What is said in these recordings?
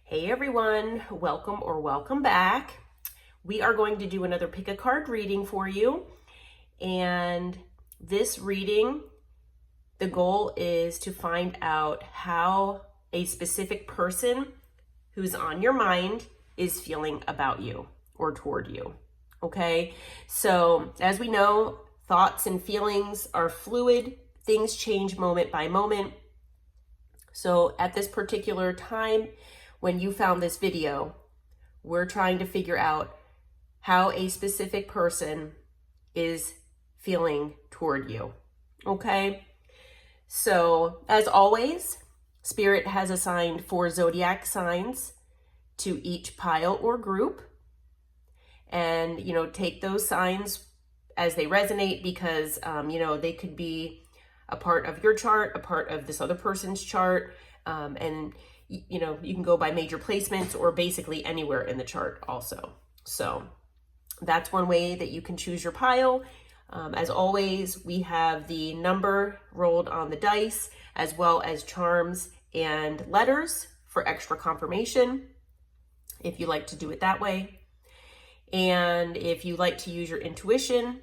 Hey everyone, welcome or welcome back. We are going to do another pick a card reading for you. And this reading, the goal is to find out how a specific person who's on your mind is feeling about you or toward you. Okay, so as we know, thoughts and feelings are fluid. Things change moment by moment. So at this particular time, when you found this video, we're trying to figure out how a specific person is feeling toward you. Okay? So, as always, Spirit has assigned 4 zodiac signs to each pile or group. And, take those signs as they resonate because, they could be a part of your chart, a part of this other person's chart, and you can go by major placements or basically anywhere in the chart also. So that's one way that you can choose your pile. As always, we have the number rolled on the dice as well as charms and letters for extra confirmation if you like to do it that way. And if you like to use your intuition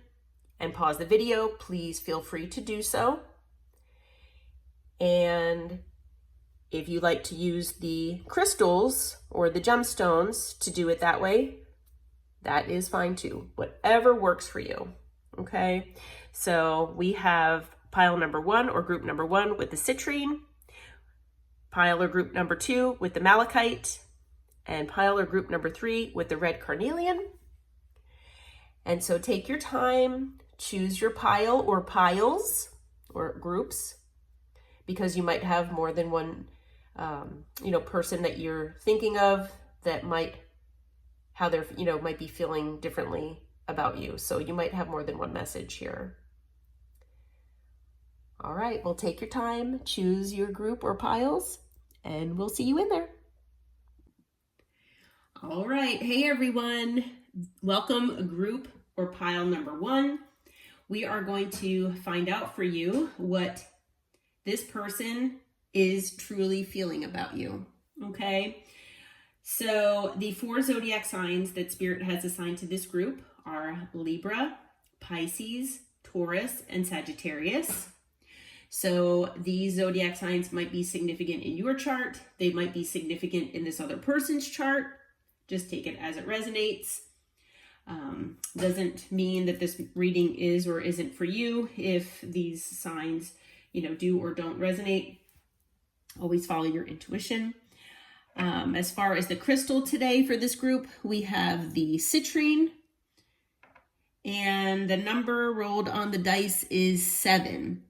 and pause the video, please feel free to do so. And if you like to use the crystals or the gemstones to do it that way, that is fine too. Whatever works for you. Okay, so we have pile number 1 or group number 1 with the citrine, pile or group number 2 with the malachite, and pile or group number 3 with the red carnelian. And so take your time, choose your pile or piles or groups, because you might have more than one person that you're thinking of that might be feeling differently about you. So you might have more than one message here. All right, well, take your time, choose your group or piles, and we'll see you in there. All right, hey everyone, welcome group or pile number 1. We are going to find out for you what this person is truly feeling about you, okay? So the 4 zodiac signs that Spirit has assigned to this group are Libra, Pisces, Taurus, and Sagittarius. So these zodiac signs might be significant in your chart. They might be significant in this other person's chart. Just take it as it resonates. Doesn't mean that this reading is or isn't for you if these signs do or don't resonate. Always follow your intuition. As far as the crystal today for this group, we have the citrine, and the number rolled on the dice is 7.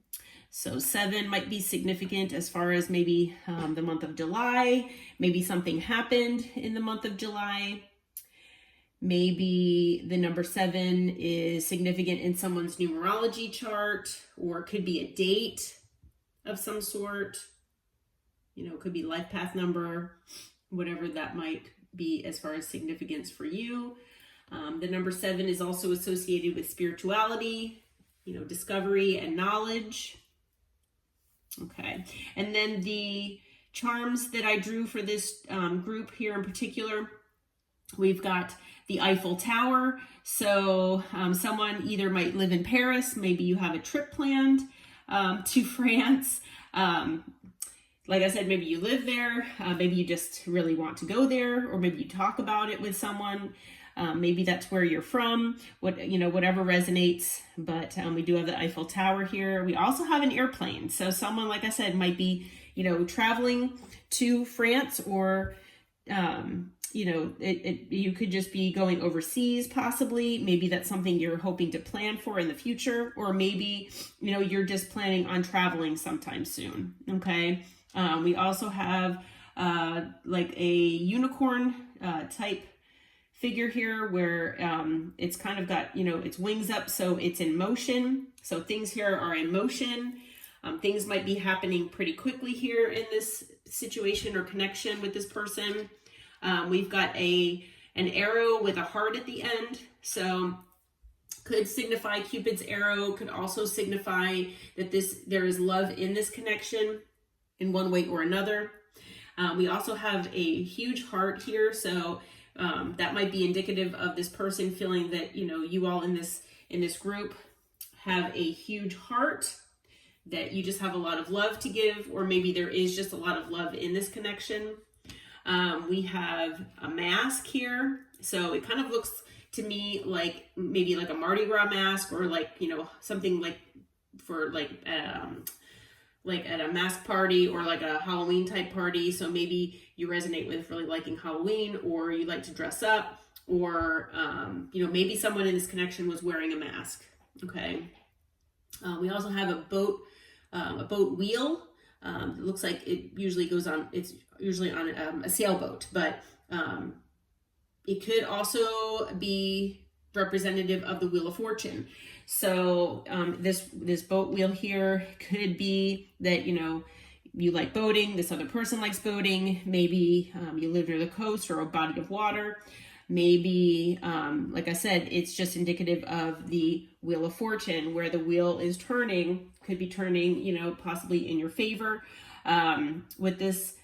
So 7 might be significant as far as maybe the month of July. Maybe something happened in the month of July. Maybe the number 7 is significant in someone's numerology chart, or it could be a date of some sort. It could be life path number, whatever that might be as far as significance for you. The number 7 is also associated with spirituality, discovery and knowledge. Okay, and then the charms that I drew for this group here in particular, we've got the Eiffel Tower. So someone either might live in Paris, maybe you have a trip planned to France. Like I said, maybe you live there, maybe you just really want to go there, or maybe you talk about it with someone. Maybe that's where you're from, whatever resonates. But we do have the Eiffel Tower here. We also have an airplane. So someone, like I said, might be, traveling to France, or, you could just be going overseas possibly. Maybe that's something you're hoping to plan for in the future, or maybe, you're just planning on traveling sometime soon. Okay. We also have like a unicorn type figure here where it's kind of got, its wings up, so it's in motion. So things here are in motion. Things might be happening pretty quickly here in this situation or connection with this person. We've got an arrow with a heart at the end. So could signify Cupid's arrow, could also signify that there is love in this connection in one way or another. We also have a huge heart here, so that might be indicative of this person feeling that, you know, you all in this group have a huge heart, that you just have a lot of love to give, or maybe there is just a lot of love in this connection. We have a mask here, so it kind of looks to me like maybe like a Mardi Gras mask, or like, you know, something like for like at a mask party or like a Halloween type party. So maybe you resonate with really liking Halloween, or you like to dress up, or you know, maybe someone in this connection was wearing a mask. Okay. We also have a boat wheel. It looks like it usually goes on, it's usually on a sailboat, but it could also be representative of the Wheel of Fortune. So this boat wheel here could be that, you know, you like boating, this other person likes boating, maybe you live near the coast or a body of water. Maybe, like I said, it's just indicative of the Wheel of Fortune, where the wheel is turning, could be turning, you know, possibly in your favor with this,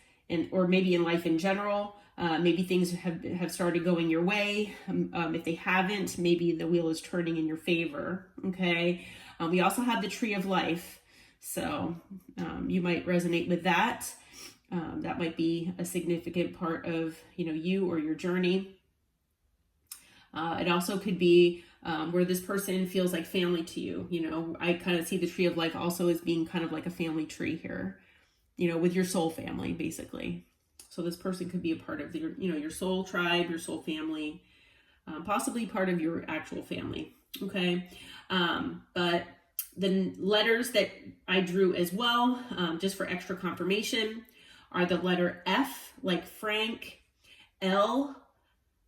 or maybe in life in general. Maybe things have started going your way. If they haven't, maybe the wheel is turning in your favor. Okay. We also have the Tree of Life. So you might resonate with that. That might be a significant part of, you know, you or your journey. It also could be where this person feels like family to you. You know, I kind of see the Tree of Life also as being kind of like a family tree here, you know, with your soul family, basically. So this person could be a part of your, you know, your soul tribe, your soul family, possibly part of your actual family. Okay. But the letters that I drew as well, just for extra confirmation, are the letter F, like Frank, L,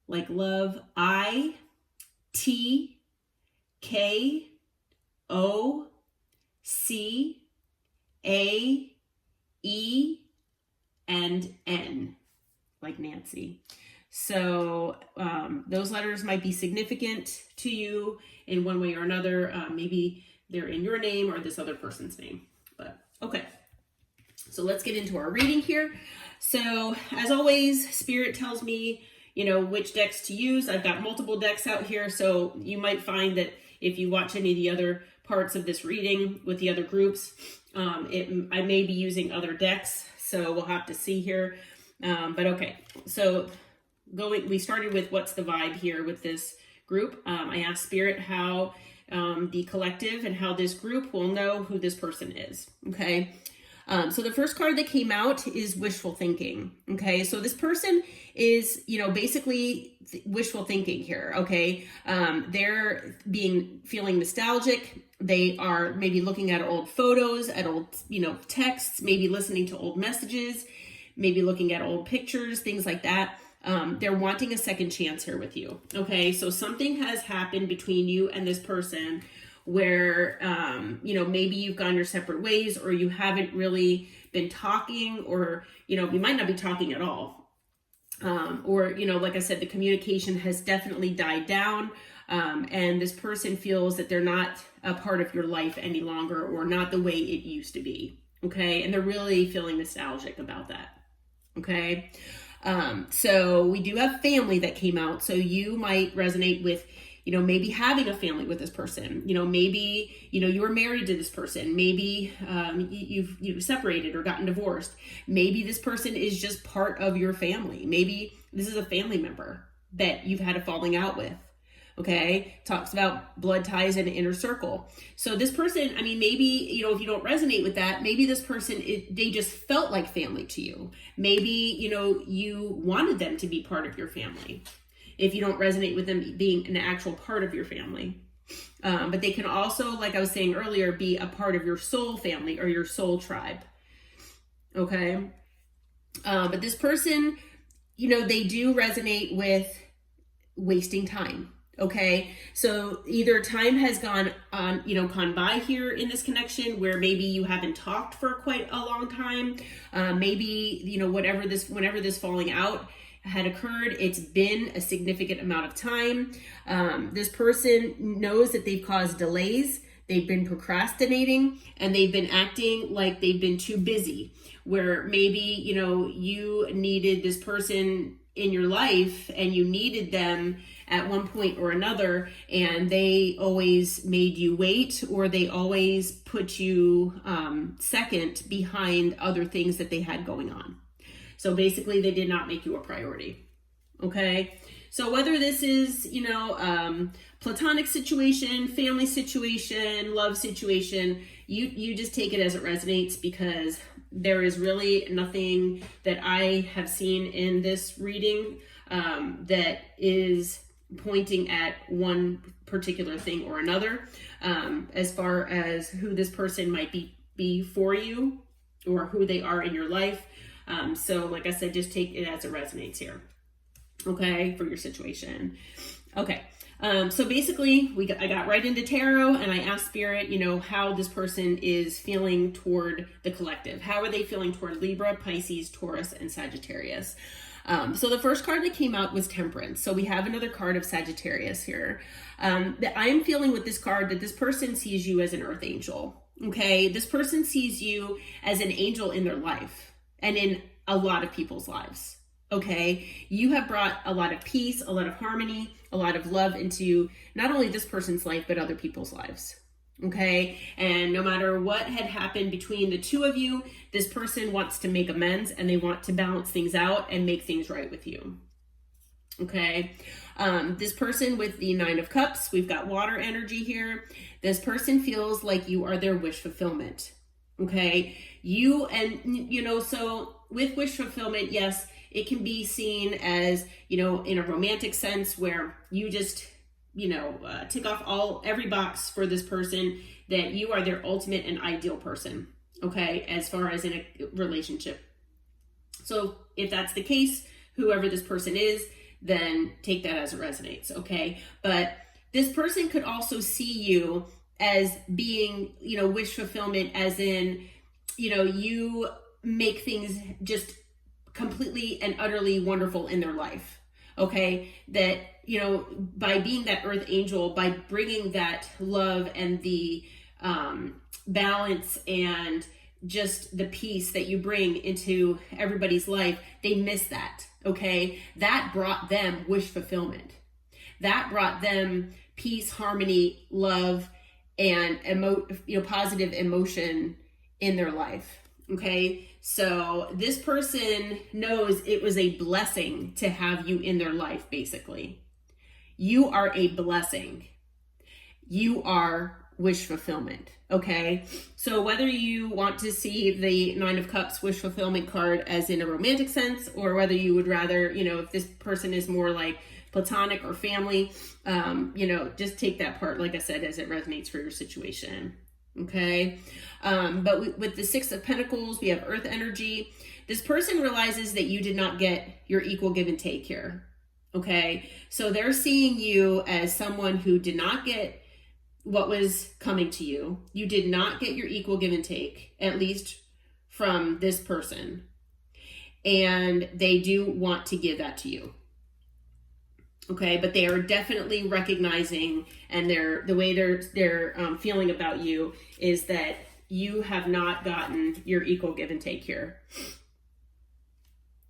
like love, I, T, K, O, C, A, E, and N, like Nancy. So those letters might be significant to you in one way or another. Maybe they're in your name or this other person's name. But okay, so let's get into our reading here. So as always, Spirit tells me, you know, which decks to use. I've got multiple decks out here, so you might find that if you watch any of the other parts of this reading with the other groups, I may be using other decks, so we'll have to see here. But okay, so we started with what's the vibe here with this group. I asked Spirit how the collective and how this group will know who this person is. Okay. So the first card that came out is wishful thinking. Okay. So this person is, you know, basically wishful thinking here. Okay. They're feeling nostalgic. They are maybe looking at old photos, at old, you know, texts, maybe listening to old messages, maybe looking at old pictures, things like that. They're wanting a second chance here with you. Okay. So something has happened between you and this person where, you know, maybe you've gone your separate ways, or you haven't really been talking, or, you know, you might not be talking at all. Or, you know, like I said, the communication has definitely died down. And this person feels that they're not a part of your life any longer, or not the way it used to be. Okay. And they're really feeling nostalgic about that. Okay. So we do have family that came out. So you might resonate with, you know, maybe having a family with this person. You know, maybe, you know, you were married to this person. Maybe you've separated or gotten divorced. Maybe this person is just part of your family. Maybe this is a family member that you've had a falling out with. Okay, talks about blood ties and inner circle. So this person, I mean, maybe, you know, if you don't resonate with that, maybe this person, they just felt like family to you. Maybe, you know, you wanted them to be part of your family, if you don't resonate with them being an actual part of your family. But they can also, like I was saying earlier, be a part of your soul family or your soul tribe. Okay. But this person, you know, they do resonate with wasting time. Okay. So either time has gone on, you know, gone by here in this connection where maybe you haven't talked for quite a long time. Maybe, you know, whenever this falling out had occurred, it's been a significant amount of time. This person knows that they've caused delays they've been procrastinating and they've been acting like they've been too busy, where maybe, you needed this person in your life and you needed them at one point or another, and they always made you wait, or they always put you second behind other things that they had going on. So basically they did not make you a priority. Okay. So whether this is, platonic situation, family situation, love situation, you just take it as it resonates, because there is really nothing that I have seen in this reading that is pointing at one particular thing or another, as far as who this person might be for you, or who they are in your life. So like I said, just take it as it resonates here. Okay, for your situation. Okay, so basically I got right into tarot, and I asked Spirit, how this person is feeling toward the collective. How are they feeling toward Libra, Pisces, Taurus, and Sagittarius? So the first card that came out was Temperance. So we have another card of Sagittarius here. That I am feeling with this card that this person sees you as an earth angel. Okay, this person sees you as an angel in their life and in a lot of people's lives. Okay, you have brought a lot of peace, a lot of harmony, a lot of love into not only this person's life, but other people's lives. Okay, and no matter what had happened between the two of you, this person wants to make amends, and they want to balance things out and make things right with you. Okay, this person with the Nine of Cups, we've got water energy here. This person feels like you are their wish fulfillment. Okay, so with wish fulfillment, yes, it can be seen as, in a romantic sense, where you just, tick off every box for this person, that you are their ultimate and ideal person. Okay, as far as in a relationship. So if that's the case, whoever this person is, then take that as it resonates. Okay, but this person could also see you as being, wish fulfillment, as in, you make things just completely and utterly wonderful in their life. Okay, that, by being that earth angel, by bringing that love and the balance and just the peace that you bring into everybody's life, they miss that. Okay, that brought them wish fulfillment. That brought them peace, harmony, love, and positive emotion in their life. Okay, so this person knows it was a blessing to have you in their life. Basically, you are a blessing. You are wish fulfillment. Okay, so whether you want to see the Nine of Cups wish fulfillment card as in a romantic sense, or whether you would rather, if this person is more like platonic or family, just take that part, like I said, as it resonates for your situation. Okay, but with the Six of Pentacles, we have earth energy. This person realizes that you did not get your equal give and take here. Okay, so they're seeing you as someone who did not get what was coming to you. You did not get your equal give and take, at least from this person, and they do want to give that to you. Okay, but they are definitely recognizing, and the way they're feeling about you is that you have not gotten your equal give and take here.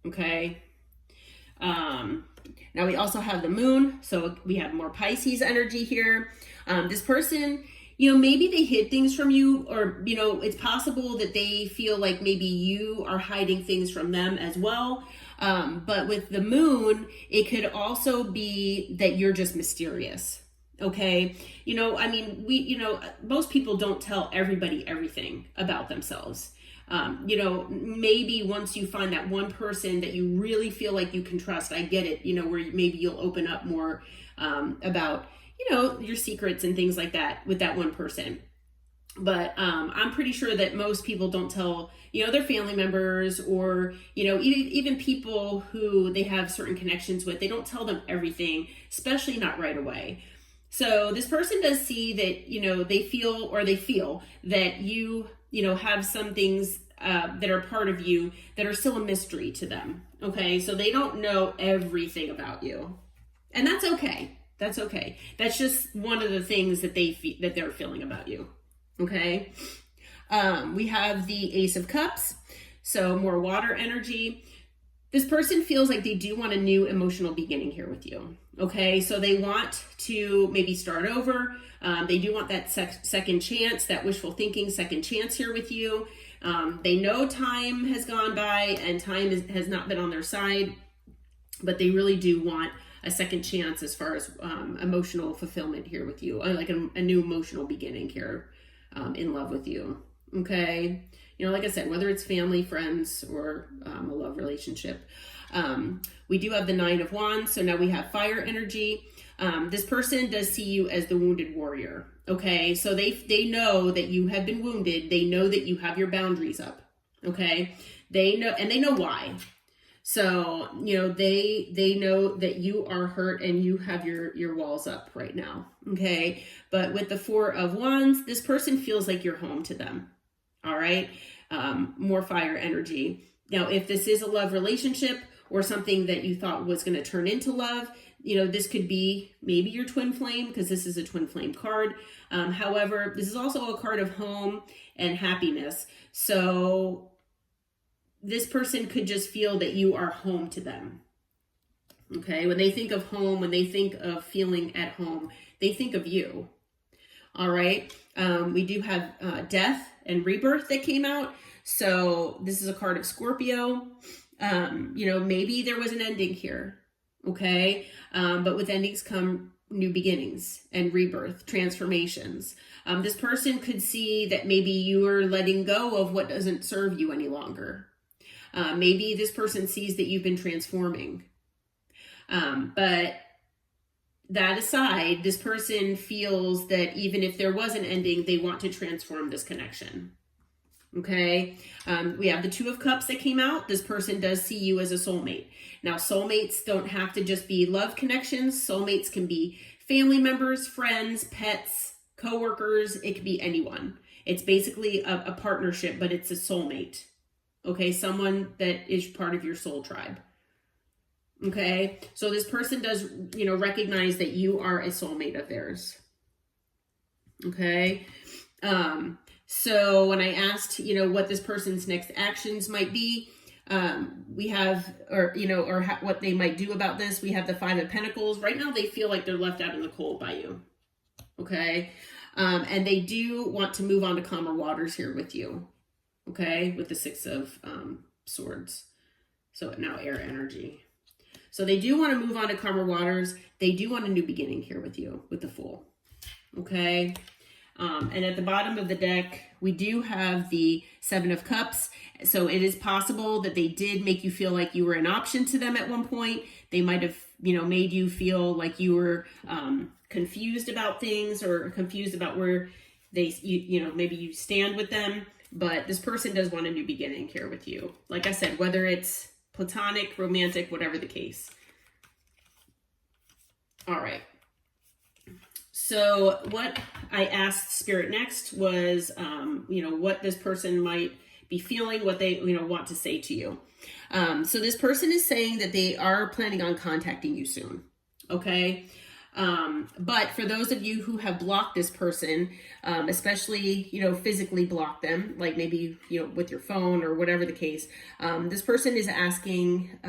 Okay. Now we also have the moon, so we have more Pisces energy here. This person, maybe they hid things from you, or, it's possible that they feel like maybe you are hiding things from them as well. But with the moon, it could also be that you're just mysterious. Okay. Most people don't tell everybody everything about themselves. Maybe once you find that one person that you really feel like you can trust, I get it, where maybe you'll open up more, about, your secrets and things like that with that one person. But I'm pretty sure that most people don't tell, their family members, or, even people who they have certain connections with, they don't tell them everything, especially not right away. So this person does see that, they feel that you, have some things that are part of you that are still a mystery to them. Okay, so they don't know everything about you. And that's okay. That's okay. That's just one of the things that they're feeling about you. Okay. We have the Ace of Cups. So more water energy. This person feels like they do want a new emotional beginning here with you. Okay. So they want to maybe start over. They do want that second chance, that wishful thinking second chance here with you. They know time has gone by and time has not been on their side, but they really do want a second chance as far as emotional fulfillment here with you, like a new emotional beginning here in love with you. Okay. You know, like I said, whether it's family, friends, or a love relationship. We do have the Nine of Wands. So now we have fire energy. This person does see you as the wounded warrior. Okay. So they know that you have been wounded. They know that you have your boundaries up. Okay. They know why. So, you know, they know that you are hurt and you have your walls up right now. Okay. But with the Four of Wands, this person feels like you're home to them. All right. More fire energy. Now, if this is a love relationship or something that you thought was going to turn into love, you know, this could be maybe your twin flame, because this is a twin flame card. However, this is also a card of home and happiness. So this person could just feel that you are home to them. Okay. When they think of home, when they think of feeling at home, they think of you. All right. We do have death and rebirth that came out. So this is a card of Scorpio. You know, maybe there was an ending here. Okay. But with endings come new beginnings and rebirth, transformations. This person could see that maybe you are letting go of what doesn't serve you any longer. Maybe this person sees that you've been transforming. But that aside, this person feels that even if there was an ending, they want to transform this connection. Okay. We have the Two of Cups that came out. This person does see you as a soulmate. Now, soulmates don't have to just be love connections. Soulmates can be family members, friends, pets, coworkers. It could be anyone. It's basically a partnership, but it's a soulmate. Okay. Someone that is part of your soul tribe. Okay. So this person does, you know, recognize that you are a soulmate of theirs. Okay. So when I asked, you know, what this person's next actions might be, we have, what they might do about this. We have the Five of Pentacles. Right now, they feel like they're left out in the cold by you. Okay. And they do want to move on to calmer waters here with you. Okay. With the Six of Swords. So now air energy. So they do want to move on to calmer waters. They do want a new beginning here with you, with the Fool. Okay. And at the bottom of the deck, we do have the Seven of Cups. So it is possible that they did make you feel like you were an option to them at one point. They might have, you know, made you feel like you were confused about things, or confused about where maybe you stand with them. But this person does want a new beginning here with you. Like I said, whether it's platonic, romantic, whatever the case. All right. So what I asked Spirit next was, what this person might be feeling, what they, want to say to you. So this person is saying that they are planning on contacting you soon. Okay. But for those of you who have blocked this person, especially, physically blocked them, like maybe, with your phone or whatever the case, this person is asking,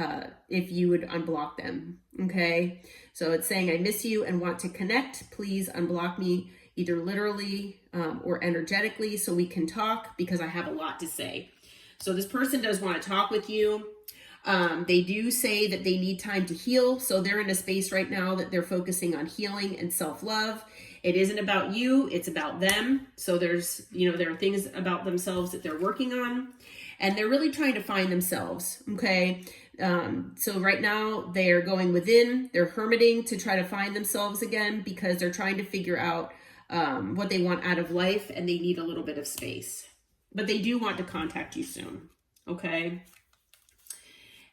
if you would unblock them. Okay. So it's saying, I miss you and want to connect. Please unblock me, either literally, or energetically, so we can talk, because I have a lot to say. So this person does want to talk with you. They do say that they need time to heal. So they're in a space right now that they're focusing on healing and self-love. It isn't about you, it's about them. So there's, there are things about themselves that they're working on, and they're really trying to find themselves. Okay. So right now they are going within, they're hermiting to try to find themselves again, because they're trying to figure out, what they want out of life, and they need a little bit of space, but they do want to contact you soon. Okay.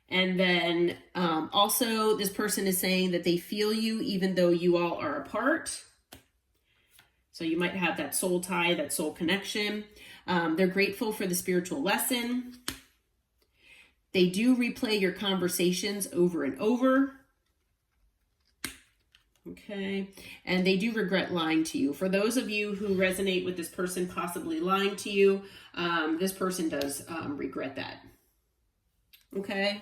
And then also this person is saying that they feel you even though you all are apart. So you might have that soul tie, that soul connection. They're grateful for the spiritual lesson. They do replay your conversations over and over. Okay, and they do regret lying to you. For those of you who resonate with this person possibly lying to you, this person does regret that. Okay,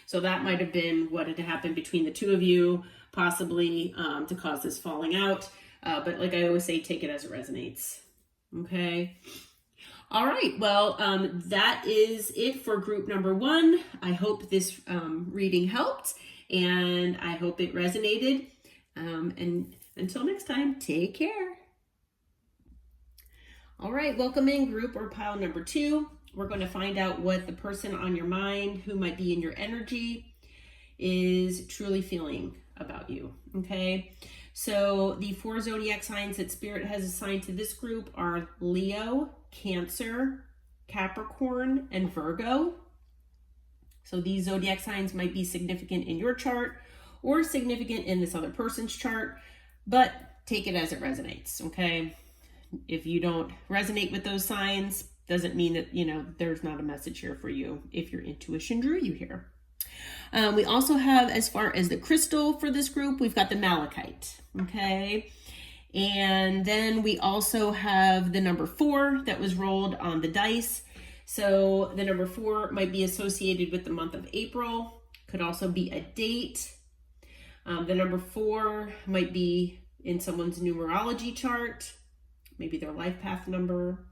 so that might have been what had happened between the two of you, possibly to cause this falling out. But like I always say, take it as it resonates. Okay. All right, well, that is it for group number 1. I hope this reading helped, and I hope it resonated. And until next time, take care. All right, welcome in group or pile number 2. We're going to find out what the person on your mind who might be in your energy is truly feeling about you, okay? So the 4 zodiac signs that Spirit has assigned to this group are Leo, Cancer, Capricorn, and Virgo. So these zodiac signs might be significant in your chart or significant in this other person's chart, but take it as it resonates, okay? If you don't resonate with those signs, doesn't mean that, there's not a message here for you if your intuition drew you here. We also have, as far as the crystal for this group, we've got the malachite, okay? And then we also have the number 4 that was rolled on the dice. So the number 4 might be associated with the month of April, could also be a date. The number 4 might be in someone's numerology chart, maybe their life path number.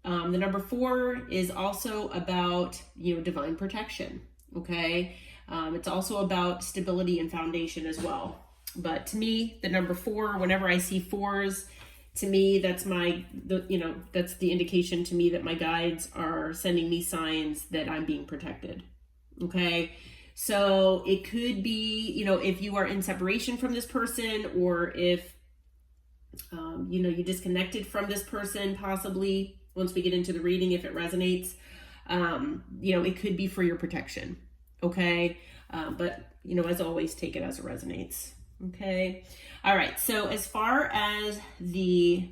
The number 4 is also about, divine protection, okay? It's also about stability and foundation as well. But to me, the number 4, whenever I see 4s, to me, that's that's the indication to me that my guides are sending me signs that I'm being protected, okay? So it could be, if you are in separation from this person, or if, you disconnected from this person, possibly, once we get into the reading, if it resonates, it could be for your protection, okay? But, as always, take it as it resonates, okay? All right, so as far as the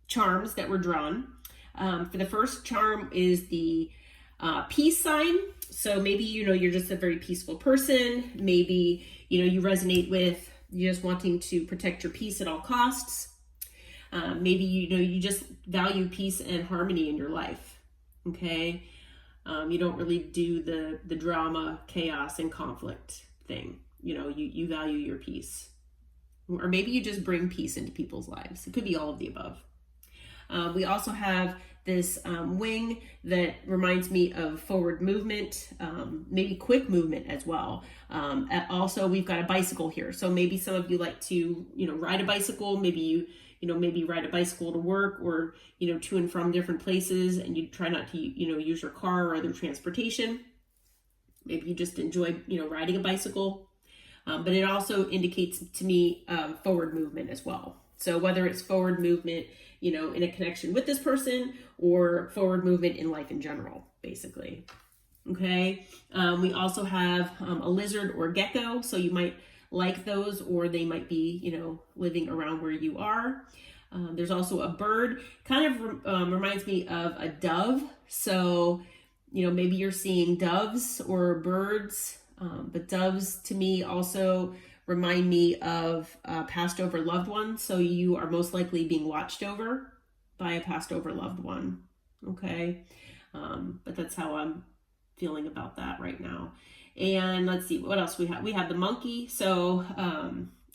charms that were drawn, for the first charm is the peace sign. So maybe, you're just a very peaceful person. Maybe, you resonate with you just wanting to protect your peace at all costs. Maybe, you just value peace and harmony in your life, okay? You don't really do the drama, chaos, and conflict thing. You value your peace. Or maybe you just bring peace into people's lives. It could be all of the above. We also have this wing that reminds me of forward movement, maybe quick movement as well. Also, we've got a bicycle here. So maybe some of you like to, ride a bicycle. Maybe you ride a bicycle to work, or, to and from different places, and you try not to, use your car or other transportation. Maybe you just enjoy, riding a bicycle. But it also indicates to me forward movement as well. So whether it's forward movement, in a connection with this person, or forward movement in life in general, basically. Okay. We also have a lizard or gecko. So you might like those, or they might be, living around where you are. There's also a bird, kind of reminds me of a dove. So, maybe you're seeing doves or birds, but doves to me also remind me of passed over loved ones. So you are most likely being watched over by a passed over loved one. Okay. But that's how I'm feeling about that right now. And let's see what else we have. We have the monkey. So,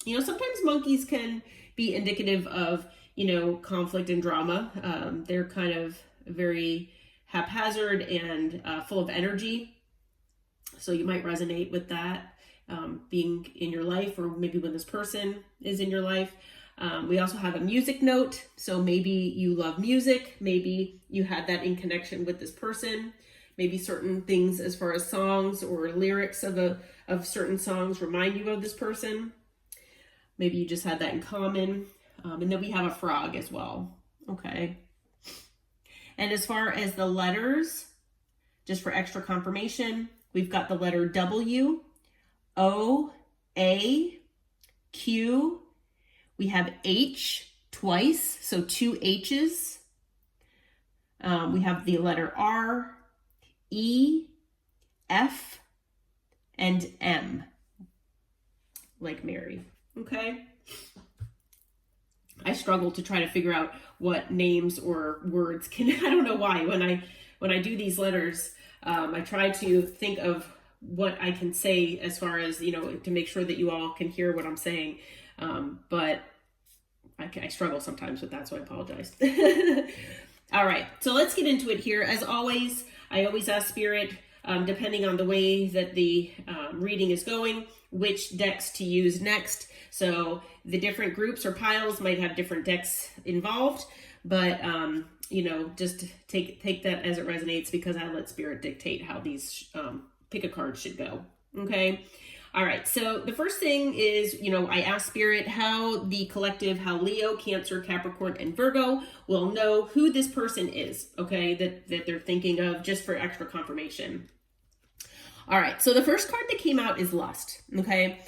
sometimes monkeys can be indicative of, conflict and drama. They're kind of very haphazard and full of energy. So you might resonate with that. Being in your life, or maybe when this person is in your life. We also have a music note. So maybe you love music. Maybe you had that in connection with this person. Maybe certain things as far as songs or lyrics of certain songs remind you of this person. Maybe you just had that in common. And then we have a frog as well. Okay. And as far as the letters, just for extra confirmation, we've got the letter W, O, A, Q. We have H twice, so 2 H's. We have the letter R, E, F, and M, like Mary. Okay. I struggle to try to figure out what names or words can, I don't know why, when I do these letters, I try to think of what I can say as far as, to make sure that you all can hear what I'm saying. But I struggle sometimes with that, so I apologize. All right, so let's get into it here. As always, I always ask Spirit, depending on the way that the reading is going, which decks to use next. So the different groups or piles might have different decks involved, but just take that as it resonates, because I let Spirit dictate how these pick a card should go. Okay. All right. So the first thing is, I ask Spirit how the collective, how Leo, Cancer, Capricorn, and Virgo will know who this person is. Okay. That they're thinking of, just for extra confirmation. All right. So the first card that came out is Lust. Okay.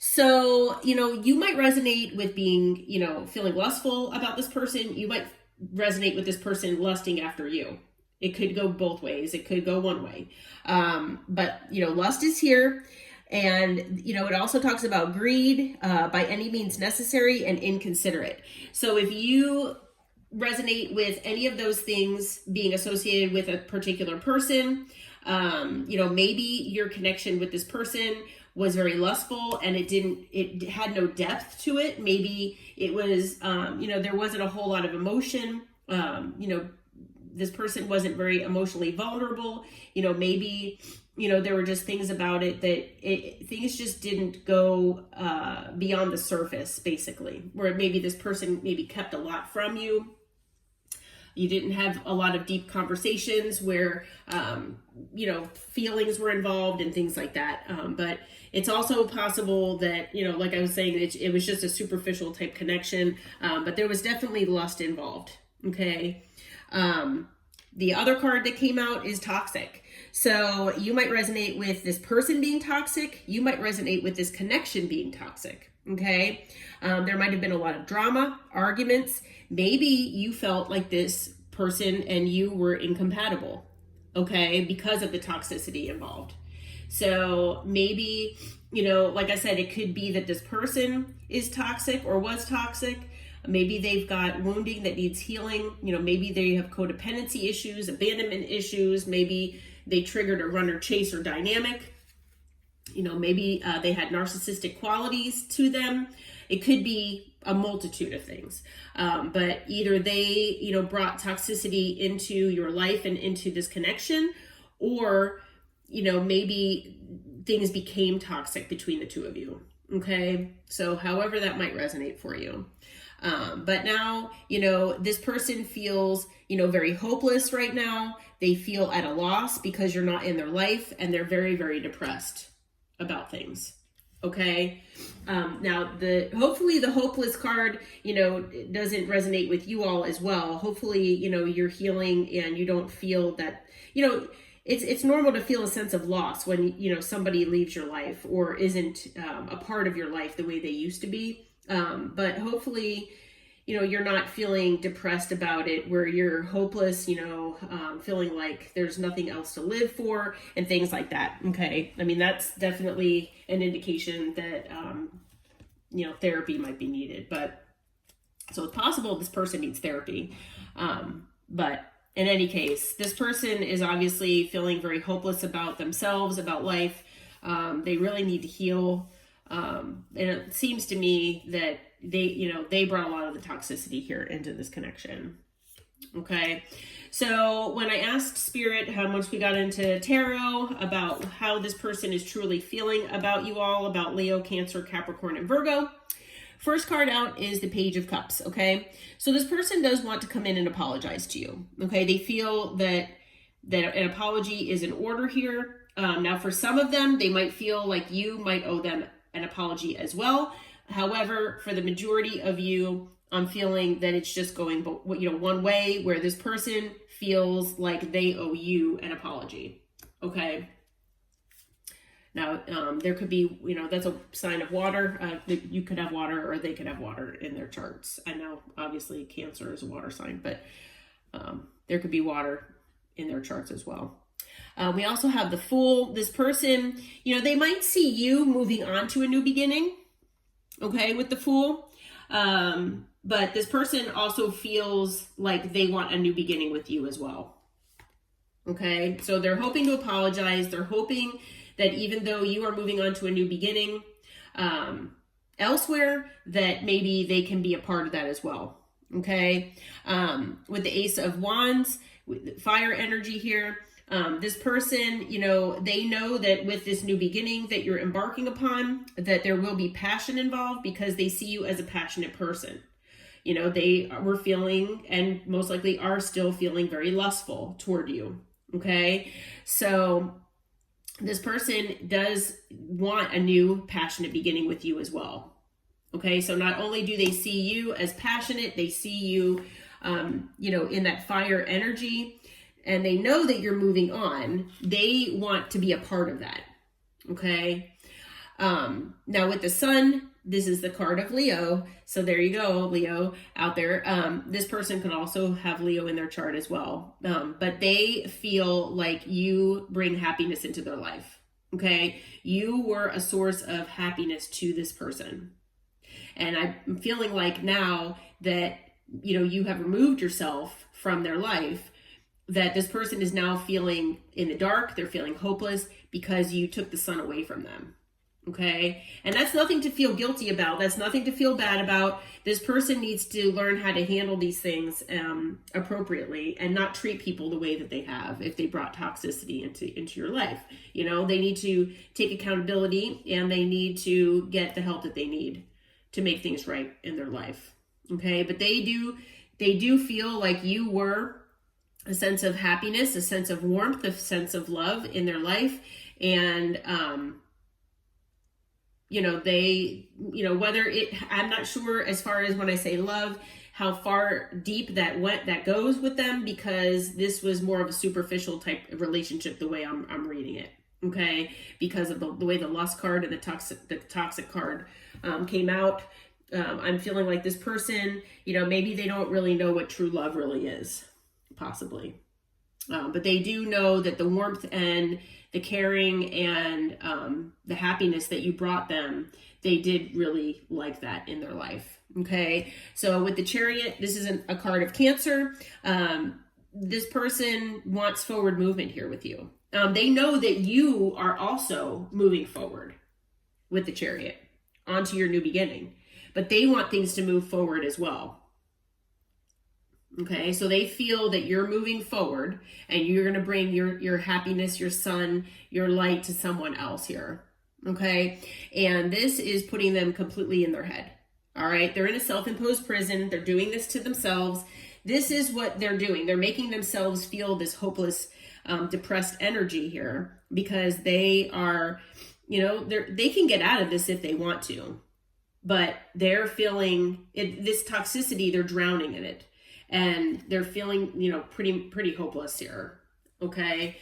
So, you might resonate with being, feeling lustful about this person. You might resonate with this person lusting after you. It could go both ways. It could go one way. But, lust is here. And, it also talks about greed, by any means necessary, and inconsiderate. So if you resonate with any of those things being associated with a particular person, maybe your connection with this person was very lustful and it had no depth to it. Maybe it was, there wasn't a whole lot of emotion. This person wasn't very emotionally vulnerable. Maybe, there were just things about it that things just didn't go beyond the surface, basically, where maybe this person maybe kept a lot from you. You didn't have a lot of deep conversations where, feelings were involved and things like that. But it's also possible that, like I was saying, it was just a superficial type connection, but there was definitely lust involved. Okay. The other card that came out is toxic. So you might resonate with this person being toxic. You might resonate with this connection being toxic. Okay. There might have been a lot of drama, arguments. Maybe you felt like this person and you were incompatible. Okay. Because of the toxicity involved. So maybe, like I said, it could be that this person is toxic or was toxic. Maybe they've got wounding that needs healing. Maybe they have codependency issues, abandonment issues. Maybe they triggered a runner chaser dynamic. Maybe they had narcissistic qualities to them. It could be a multitude of things. But either they, brought toxicity into your life and into this connection, or, maybe things became toxic between the two of you. Okay. So however that might resonate for you. But now, this person feels, very hopeless right now. They feel at a loss because you're not in their life, and they're very, very depressed about things. Okay. Now hopefully the hopeless card, doesn't resonate with you all as well. Hopefully, you're healing and you don't feel that, it's normal to feel a sense of loss when, somebody leaves your life or isn't a part of your life the way they used to be. But hopefully, you're not feeling depressed about it, where you're hopeless, feeling like there's nothing else to live for and things like that. Okay. I mean, that's definitely an indication that, therapy might be needed, but so it's possible this person needs therapy. But in any case, this person is obviously feeling very hopeless about themselves, about life. They really need to heal. And it seems to me that they brought a lot of the toxicity here into this connection. Okay. So when I asked Spirit, once we got into tarot, about how this person is truly feeling about you all, about Leo, Cancer, Capricorn, and Virgo, first card out is the Page of Cups. Okay. So this person does want to come in and apologize to you. Okay. They feel that an apology is in order here. Now for some of them, they might feel like you might owe them an apology as well. However, for the majority of you, I'm feeling that it's just going, one way, where this person feels like they owe you an apology. Okay. Now, there could be, that's a sign of water. You could have water, or they could have water in their charts. I know, obviously, Cancer is a water sign, but there could be water in their charts as well. We also have the Fool. This person, they might see you moving on to a new beginning. okay, with the Fool. But this person also feels like they want a new beginning with you as well. Okay, so they're hoping to apologize. They're hoping that even though you are moving on to a new beginning elsewhere, that maybe they can be a part of that as well. Okay, with the Ace of Wands, with fire energy here, this person, you know, they know that with this new beginning that you're embarking upon, that there will be passion involved because they see you as a passionate person. You know, they were feeling, and most likely are still feeling, very lustful toward you. Okay, so this person does want a new passionate beginning with you as well. Okay, so not only do they see you as passionate, they see you, you know, in that fire energy, and they know that you're moving on. They want to be a part of that. Okay, now with the Sun, this is the card of Leo. So there you go, Leo out there. This person could also have Leo in their chart as well. But they feel like you bring happiness into their life. Okay, you were a source of happiness to this person. And I'm feeling like now that, you know, you have removed yourself from their life, that this person is now feeling in the dark. They're feeling hopeless because you took the Sun away from them. Okay, and that's nothing to feel guilty about. That's nothing to feel bad about. This person needs to learn how to handle these things appropriately and not treat people the way that they have if they brought toxicity into your life. You know, they need to take accountability, and they need to get the help that they need to make things right in their life. Okay, but they do feel like you were a sense of happiness, a sense of warmth, a sense of love in their life. And you know, they, you know, whether it, I'm not sure as far as when I say love, how far deep that goes with them, because this was more of a superficial type of relationship the way I'm reading it. Okay, because of the way the lust card and the toxic card came out. I'm feeling like this person, you know, maybe they don't really know what true love really is, possibly. But they do know that the warmth and the caring and the happiness that you brought them, they did really like that in their life. Okay, so with the Chariot, this isn't a card of Cancer. This person wants forward movement here with you. They know that you are also moving forward with the Chariot onto your new beginning, but they want things to move forward as well. Okay, so they feel that you're moving forward and you're going to bring your happiness, your sun, your light to someone else here. Okay, and this is putting them completely in their head. All right, they're in a self-imposed prison. They're doing this to themselves. This is what they're doing. They're making themselves feel this hopeless, depressed energy here because they are, you know, they can get out of this if they want to, but they're feeling it, this toxicity, they're drowning in it. And they're feeling, you know, pretty hopeless here. Okay,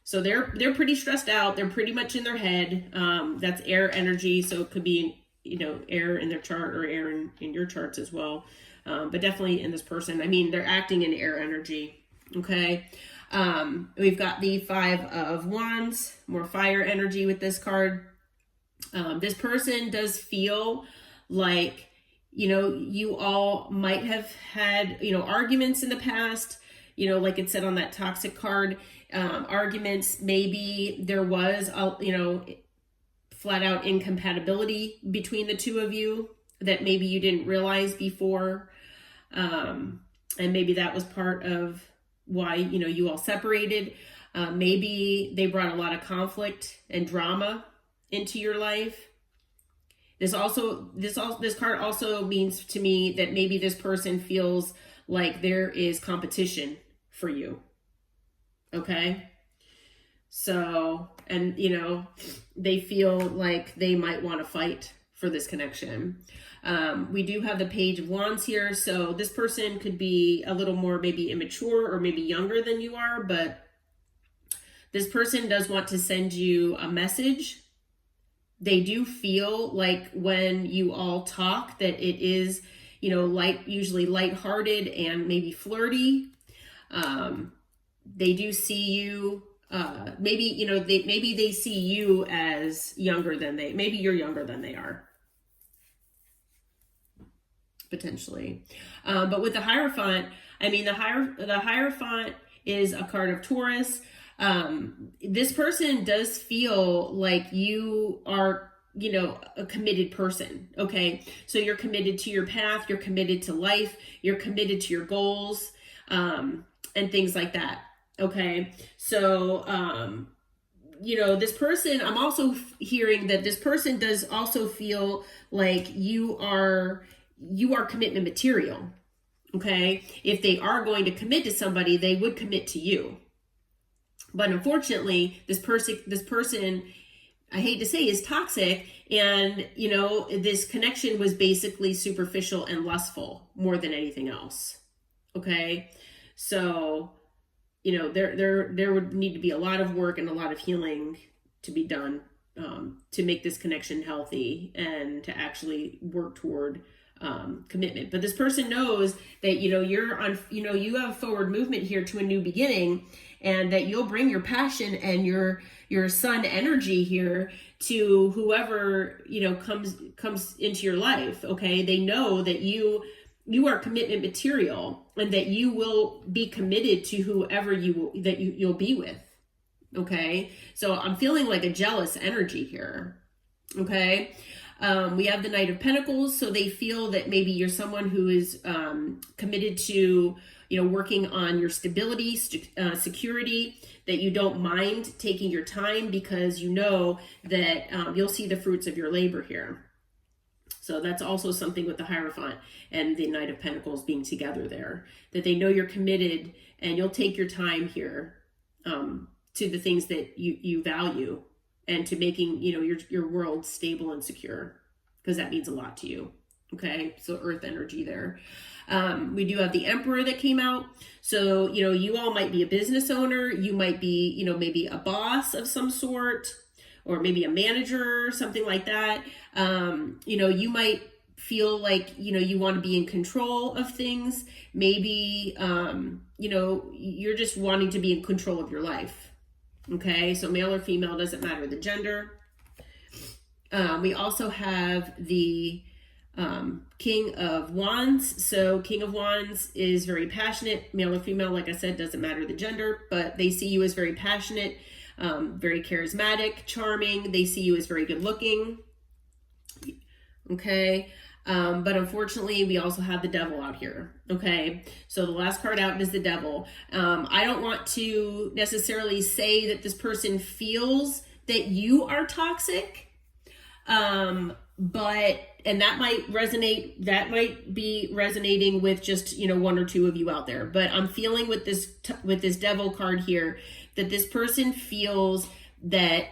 so they're pretty stressed out. They're pretty much in their head. That's air energy, so it could be, you know, air in their chart or air in your charts as well. But definitely in this person, I mean, they're acting in air energy. Okay, we've got the Five of Wands, more fire energy with this card. This person does feel like, you know, you all might have had, you know, arguments in the past, you know, like it said on that toxic card, arguments. Maybe there was, you know, flat out incompatibility between the two of you that maybe you didn't realize before. And maybe that was part of why, you know, you all separated. Maybe they brought a lot of conflict and drama into your life. This card also means to me that maybe this person feels like there is competition for you. Okay? So, and you know, they feel like they might want to fight for this connection. We do have the Page of Wands here, so this person could be a little more maybe immature or maybe younger than you are, but this person does want to send you a message. They do feel like when you all talk that it is, you know, usually lighthearted and maybe flirty. They do see you, maybe, you know, maybe they see you as maybe you're younger than they are. potentially. But with the Hierophant, I mean, the Hierophant is a card of Taurus. This person does feel like you are, you know, a committed person. Okay. So you're committed to your path. You're committed to life. You're committed to your goals, and things like that. Okay. So, you know, this person, I'm also hearing that this person does also feel like you are commitment material. Okay. If they are going to commit to somebody, they would commit to you. But unfortunately, this person, I hate to say, is toxic. And, you know, this connection was basically superficial and lustful more than anything else. Okay. So, you know, there would need to be a lot of work and a lot of healing to be done, to make this connection healthy and to actually work toward commitment. But this person knows that, you know, you have forward movement here to a new beginning, and that you'll bring your passion and your sun energy here to whoever, you know, comes into your life. Okay. They know that you are commitment material, and that you will be committed to whoever you'll be with. Okay. So I'm feeling like a jealous energy here. Okay. We have the Knight of Pentacles. So they feel that maybe you're someone who is committed to, you know, working on your stability, security, that you don't mind taking your time because you know that you'll see the fruits of your labor here. So that's also something with the Hierophant and the Knight of Pentacles being together there, that they know you're committed and you'll take your time here to the things that you value, and to making, you know, your world stable and secure, because that means a lot to you. Okay, so earth energy there. We do have the Emperor that came out. So, you know, you all might be a business owner. You might be, you know, maybe a boss of some sort, or maybe a manager, something like that. You know, you might feel like, you know, you want to be in control of things. Maybe, you know, you're just wanting to be in control of your life. Okay, so male or female, doesn't matter the gender. We also have the King of Wands. So King of Wands is very passionate, male or female, like I said, doesn't matter the gender, but they see you as very passionate, very charismatic, charming. They see you as very good looking. Okay. But unfortunately, we also have the Devil out here. Okay. So the last card out is the Devil. I don't want to necessarily say that this person feels that you are toxic. But, and that might be resonating with just, you know, one or two of you out there. But I'm feeling with this Devil card here, that this person feels that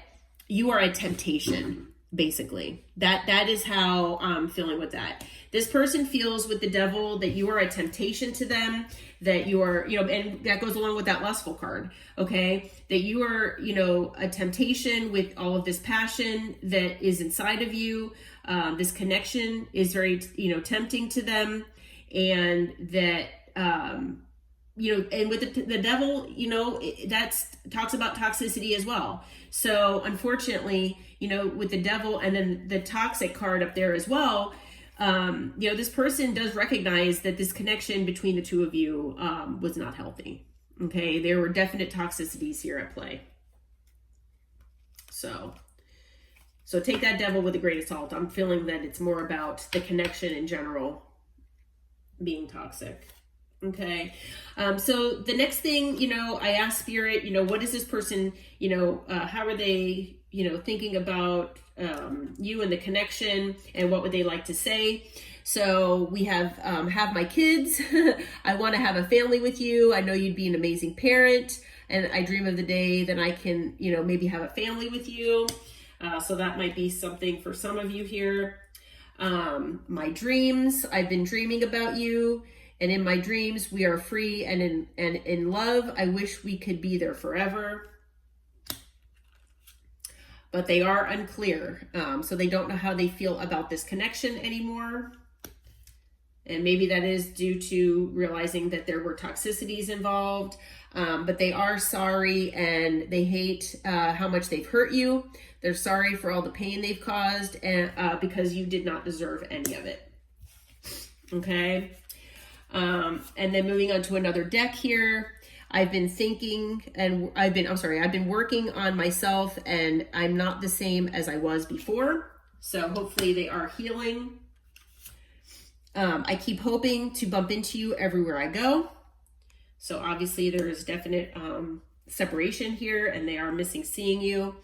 you are a temptation, basically. That is how I'm feeling with that. This person feels with the Devil that you are a temptation to them, that you are, you know, and that goes along with that lustful card, okay? That you are, you know, a temptation with all of this passion that is inside of you. This connection is very, you know, tempting to them, and that, you know, and with the Devil, you know, that's talks about toxicity as well. So unfortunately, you know, with the Devil and then the toxic card up there as well, you know, this person does recognize that this connection between the two of you was not healthy. Okay, there were definite toxicities here at play. So take that Devil with a grain of salt. I'm feeling that it's more about the connection in general being toxic. Okay. So the next thing, you know, I asked Spirit, you know, what is this person, you know, how are they, you know, thinking about you and the connection, and what would they like to say? So we have my kids. I want to have a family with you. I know you'd be an amazing parent, and I dream of the day that I can, you know, maybe have a family with you. So that might be something for some of you here. My dreams, I've been dreaming about you, and in my dreams we are free and in love. I wish we could be there forever. But they are unclear. So they don't know how they feel about this connection anymore. And maybe that is due to realizing that there were toxicities involved. But they are sorry, and they hate how much they've hurt you. They're sorry for all the pain they've caused, and because you did not deserve any of it. Okay. And then moving on to another deck here. I've been thinking and I've been working on myself, and I'm not the same as I was before. So hopefully they are healing. I keep hoping to bump into you everywhere I go. So obviously there is definite separation here, and they are missing seeing you.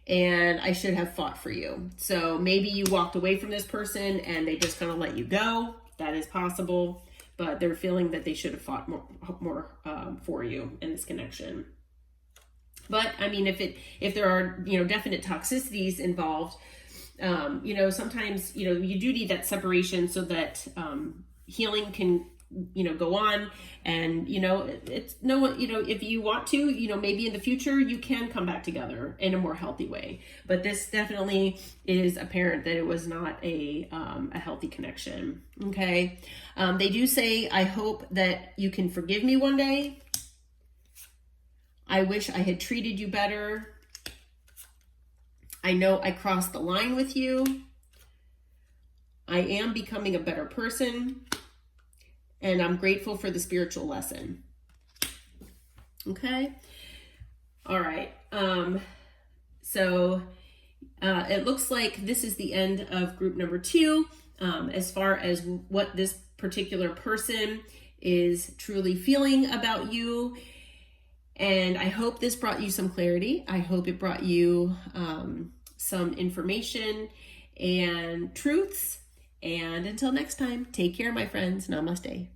And I should have fought for you. So maybe you walked away from this person and they just kind of let you go. That is possible. But they're feeling that they should have fought more for you in this connection. But I mean, if there are, definite toxicities involved, sometimes, you do need that separation so that healing can, go on. And, if you want to, maybe in the future you can come back together in a more healthy way. But this definitely is apparent that it was not a healthy connection. Okay. They do say, I hope that you can forgive me one day. I wish I had treated you better. I know I crossed the line with you. I am becoming a better person. And I'm grateful for the spiritual lesson. Okay. All right. So it looks like this is the end of group number 2, as far as what this particular person is truly feeling about you. And I hope this brought you some clarity. I hope it brought you some information and truths. And until next time, take care, my friends. Namaste.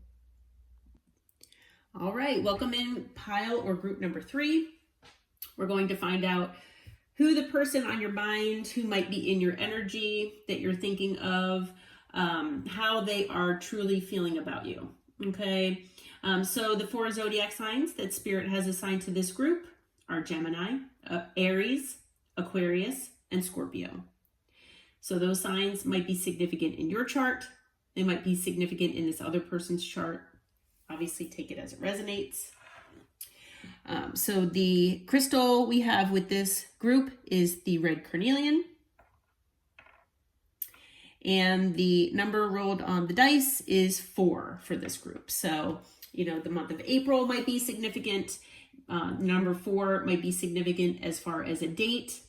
All right, welcome in pile or group number 3. We're going to find out who the person on your mind, who might be in your energy that you're thinking of, how they are truly feeling about you. Okay, so the 4 zodiac signs that Spirit has assigned to this group are Gemini, Aries, Aquarius, and Scorpio. So those signs might be significant in your chart. They might be significant in this other person's chart. Obviously, take it as it resonates. So the crystal we have with this group is the red carnelian. And the number rolled on the dice is 4 for this group. So, the month of April might be significant. Number 4 might be significant as far as a date.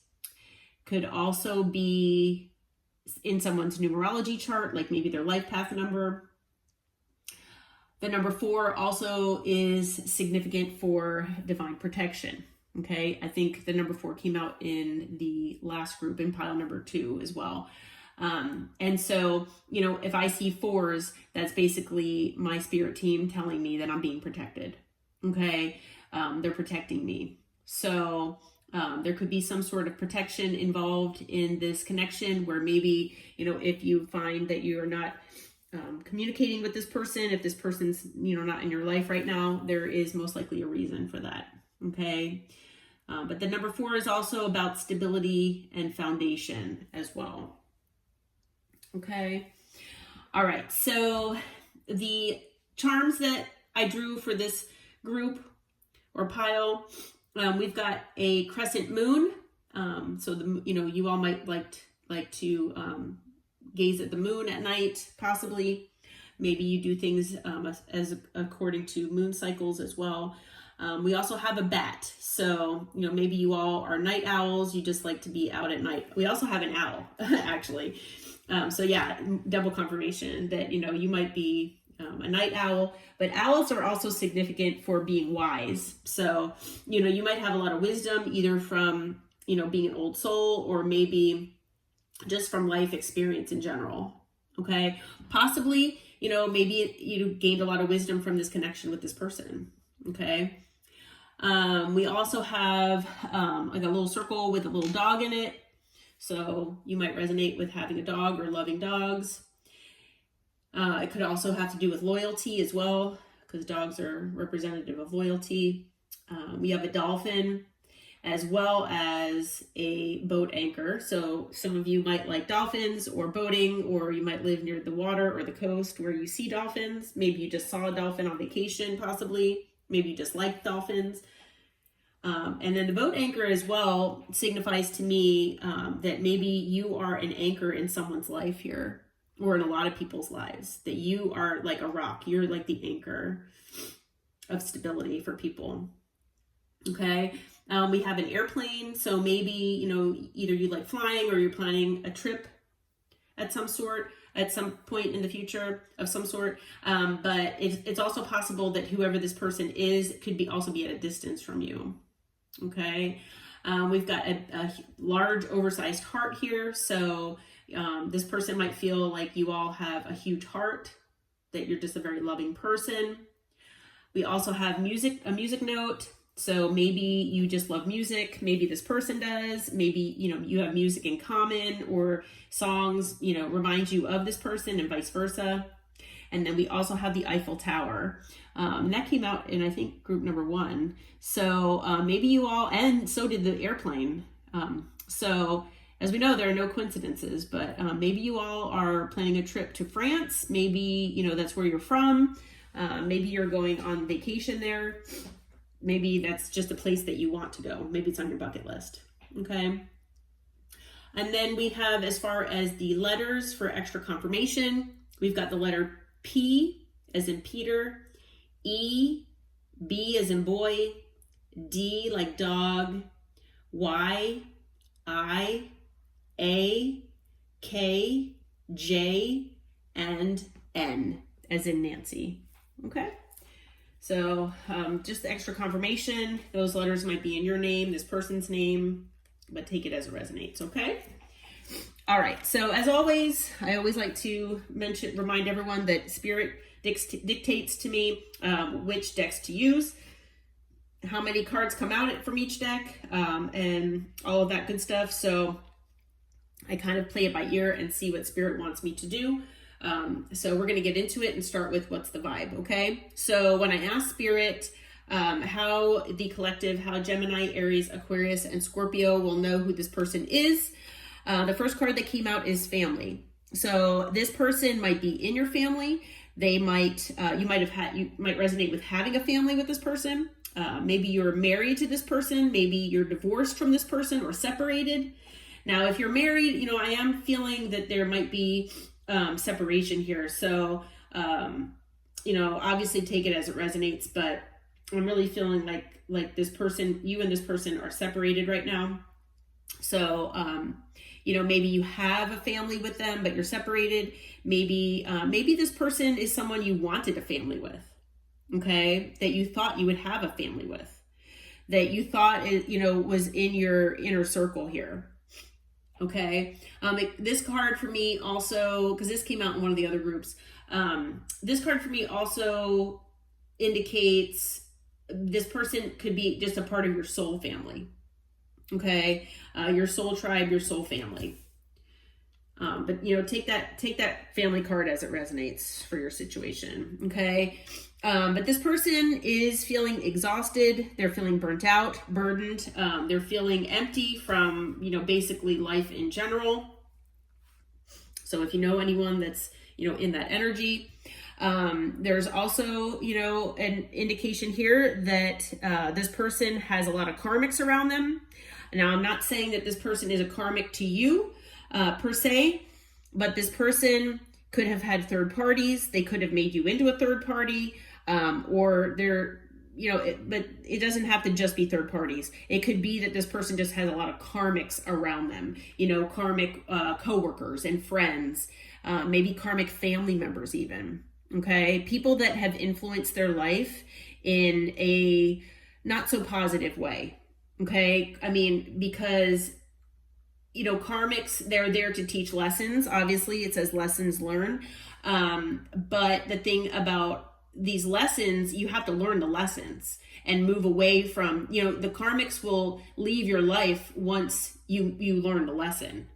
Could also be in someone's numerology chart, like maybe their life path number. The number 4 also is significant for divine protection. Okay, I think the number 4 came out in the last group in pile number 2 as well. And so, if I see 4s, that's basically my spirit team telling me that I'm being protected. Okay, they're protecting me. So there could be some sort of protection involved in this connection where maybe, if you find that you're not communicating with this person, if this person's, not in your life right now, there is most likely a reason for that. Okay. But the number 4 is also about stability and foundation as well. Okay. All right. So the charms that I drew for this group or pile, we've got a crescent moon. So you all might like to gaze at the moon at night, possibly. Maybe you do things as according to moon cycles as well. We also have a bat. So, maybe you all are night owls. You just like to be out at night. We also have an owl, actually. So yeah, double confirmation that, you might be a night owl, but owls are also significant for being wise. So, you might have a lot of wisdom, either from, being an old soul, or maybe just from life experience in general. Okay. Possibly, maybe you gained a lot of wisdom from this connection with this person. Okay. We also have like a little circle with a little dog in it. So you might resonate with having a dog or loving dogs. It could also have to do with loyalty as well, because dogs are representative of loyalty. We have a dolphin as well as a boat anchor. So some of you might like dolphins or boating, or you might live near the water or the coast where you see dolphins. Maybe you just saw a dolphin on vacation, possibly. Maybe you just like dolphins. And then the boat anchor as well signifies to me that maybe you are an anchor in someone's life here. or in a lot of people's lives, that you are like a rock. You're like the anchor of stability for people. Okay. We have an airplane. So maybe, you know, either you like flying or you're planning a trip at some point in the future of some sort. But it's also possible that whoever this person is could also be at a distance from you. Okay. We've got a large oversized heart here. So this person might feel like you all have a huge heart, that you're just a very loving person. We also have a music note. So maybe you just love music. Maybe this person does. Maybe, you know, you have music in common, or songs, you know, remind you of this person, and vice versa. And then we also have the Eiffel Tower. And that came out in, I think, group number 1. So maybe you all, and so did the airplane. So as we know, there are no coincidences, but maybe you all are planning a trip to France. Maybe, you know, that's where you're from. Maybe you're going on vacation there. Maybe that's just a place that you want to go. Maybe it's on your bucket list. Okay. And then we have, as far as the letters for extra confirmation, we've got the letter P as in Peter, E, B as in boy, D like dog, Y, I, A, K, J, and N as in Nancy. Okay. So just the extra confirmation, those letters might be in your name, this person's name, but take it as it resonates, okay? All right, so as always, I always like to remind everyone that Spirit dictates to me which decks to use, how many cards come out from each deck, and all of that good stuff. So I kind of play it by ear and see what Spirit wants me to do. So we're going to get into it and start with what's the vibe. Okay. So when I asked Spirit, how the collective, how Gemini, Aries, Aquarius, and Scorpio will know who this person is, the first card that came out is family. So this person might be in your family. They might, you might resonate with having a family with this person. Maybe you're married to this person. Maybe you're divorced from this person or separated. Now, if you're married, you know, I am feeling that there might be separation here. So, you know, obviously take it as it resonates, but I'm really feeling like this person, you and this person are separated right now. So, you know, maybe you have a family with them, but you're separated. Maybe this person is someone you wanted a family with. Okay. That you thought you would have a family with, that you thought, you know, was in your inner circle here. Okay. This card for me also, because this came out in one of the other groups, this card for me also indicates this person could be just a part of your soul family. Okay. Your soul tribe, your soul family. But you know, take that family card as it resonates for your situation. Okay. But this person is feeling exhausted. They're feeling burnt out, burdened. They're feeling empty from, you know, basically life in general. So if you know anyone that's, you know, in that energy, there's also, you know, an indication here that this person has a lot of karmics around them. Now, I'm not saying that this person is a karmic to you per se, but this person could have had third parties. They could have made you into a third party. Or they're, you know, but it doesn't have to just be third parties. It could be that this person just has a lot of karmics around them, you know, karmic coworkers and friends, maybe karmic family members even. Okay. People that have influenced their life in a not so positive way. Okay. I mean, because, you know, karmics, they're there to teach lessons. Obviously it says lessons learned. But the thing about these lessons, you have to learn the lessons and move away from, you know, the karmics will leave your life once you learn the lesson.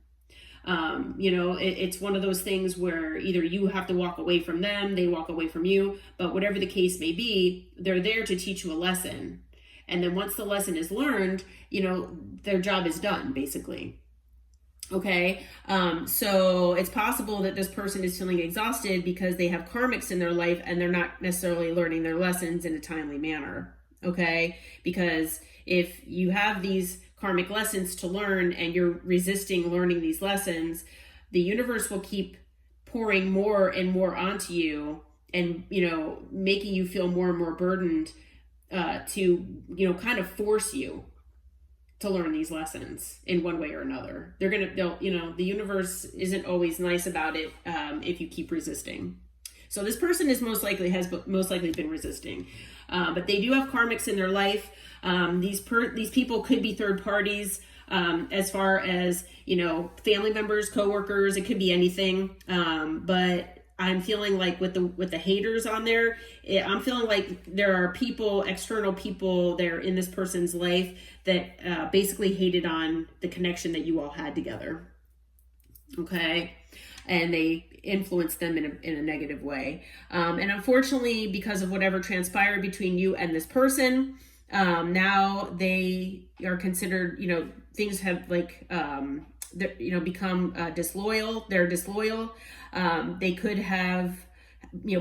You know, it's one of those things where either you have to walk away from them, they walk away from you, but whatever the case may be, they're there to teach you a lesson. And then once the lesson is learned, you know, their job is done basically. Okay. So it's possible that this person is feeling exhausted because they have karmics in their life and they're not necessarily learning their lessons in a timely manner. Okay. Because if you have these karmic lessons to learn and you're resisting learning these lessons, the universe will keep pouring more and more onto you and, making you feel more and more burdened to, kind of force you to learn these lessons in one way or another. The universe isn't always nice about it if you keep resisting. So this person has most likely been resisting, but they do have karmics in their life. These people could be third parties, as far as, family members, coworkers. It could be anything. But I'm feeling like with the haters on there, I'm feeling like there are external people there in this person's life that basically hated on the connection that you all had together. Okay. And they influenced them in a negative way. And unfortunately, because of whatever transpired between you and this person, now they are considered, things have become disloyal. They're disloyal. They could have,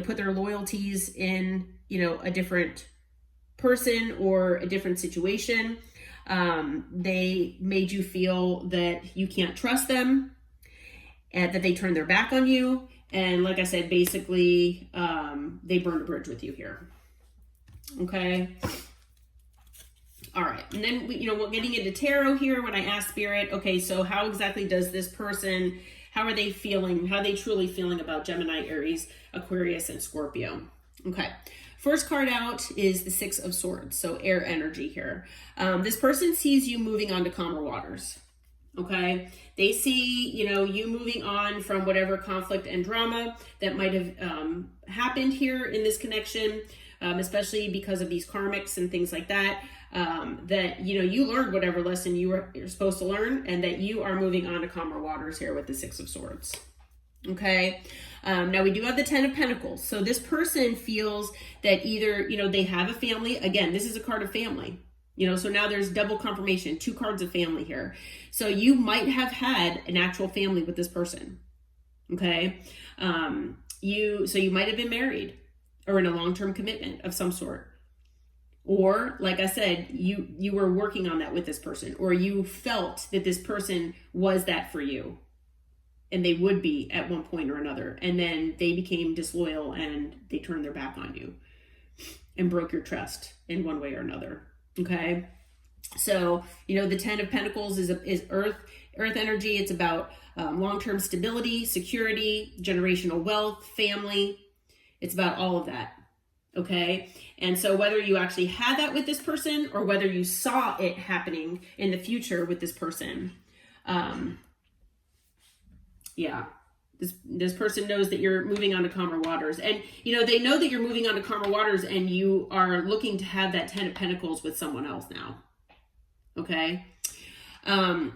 put their loyalties in, a different person or a different situation. They made you feel that you can't trust them and that they turned their back on you. And like I said, basically, they burned a bridge with you here. Okay. All right. And then, we're getting into tarot here when I ask Spirit, okay, so how exactly does this person, how are they feeling? How are they truly feeling about Gemini, Aries, Aquarius, and Scorpio? Okay. First card out is the Six of Swords. So air energy here. This person sees you moving on to calmer waters. Okay. They see, you moving on from whatever conflict and drama that might have happened here in this connection, especially because of these karmics and things like that. That, you learned whatever lesson you're supposed to learn, and that you are moving on to calmer waters here with the Six of Swords. Okay. Now we do have the Ten of Pentacles. So this person feels that either, they have a family. Again, this is a card of family, so now there's double confirmation, 2 cards of family here. So you might have had an actual family with this person. Okay. You might have been married or in a long-term commitment of some sort. Or, like I said, you were working on that with this person, or you felt that this person was that for you, and they would be at one point or another, and then they became disloyal and they turned their back on you and broke your trust in one way or another. Okay, so the Ten of Pentacles is earth energy. It's about long-term stability, security, generational wealth, family. It's about all of that. Okay. And so whether you actually had that with this person or whether you saw it happening in the future with this person, this person knows that you're moving on to calmer waters, and they know that you're moving on to calmer waters, and you are looking to have that Ten of Pentacles with someone else now. Okay.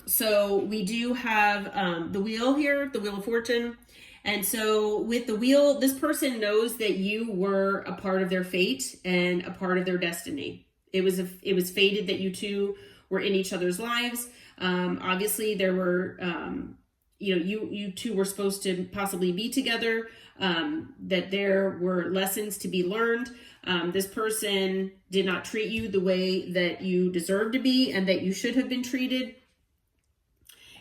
So we do have the wheel here, the Wheel of Fortune. And so with the wheel, this person knows that you were a part of their fate and a part of their destiny. It was fated that you two were in each other's lives. Obviously there were, you two were supposed to possibly be together, that there were lessons to be learned. This person did not treat you the way that you deserve to be and that you should have been treated.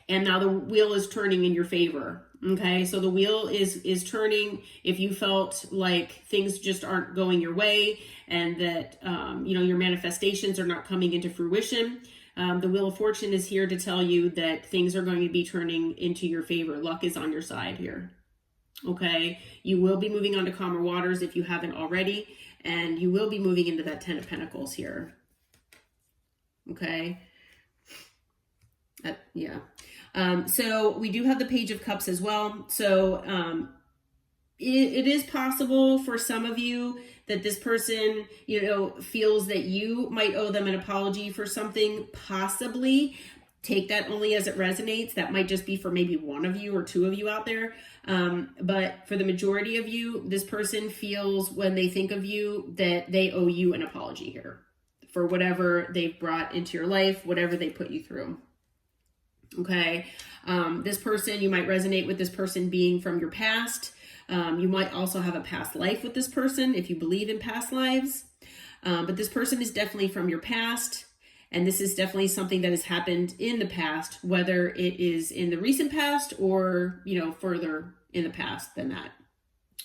And now the wheel is turning in your favor. Okay, so the wheel is turning if you felt like things just aren't going your way, and that, your manifestations are not coming into fruition. The Wheel of Fortune is here to tell you that things are going to be turning into your favor. Luck is on your side here. Okay, you will be moving on to calmer waters if you haven't already, and you will be moving into that Ten of Pentacles here. Okay. So we do have the Page of Cups as well. So it is possible for some of you that this person, feels that you might owe them an apology for something, possibly. Take that only as it resonates. That might just be for maybe one of you or two of you out there. But for the majority of you, this person feels when they think of you that they owe you an apology here for whatever they've brought into your life, whatever they put you through. Okay. This person, you might resonate with this person being from your past. You might also have a past life with this person if you believe in past lives. But this person is definitely from your past. And this is definitely something that has happened in the past, whether it is in the recent past or, further in the past than that.